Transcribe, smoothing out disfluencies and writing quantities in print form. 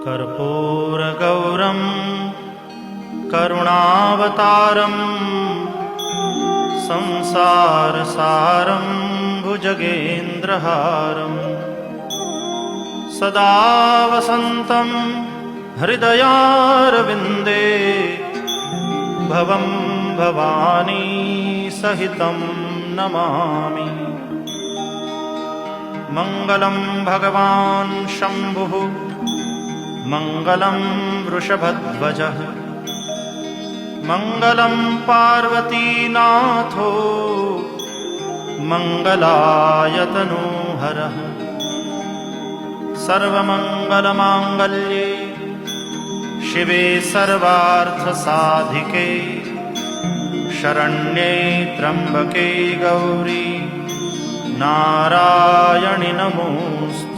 कर्पूरगौरं करुणावतारं संसारसारं भुजगेन्द्रहारं सदा वसन्तं हृदयारविन्दे भवं भवानी सहितं नमामि। मङ्गलं भगवान् शम्भुः मङ्गलं वृषभध्वजः मङ्गलं पार्वतीनाथो मङ्गलायतनोहरः। सर्वमङ्गलमाङ्गल्ये शिवे सर्वार्थसाधिके शरण्ये त्र्यम्बके गौरी नारायणि नमोस्तुते।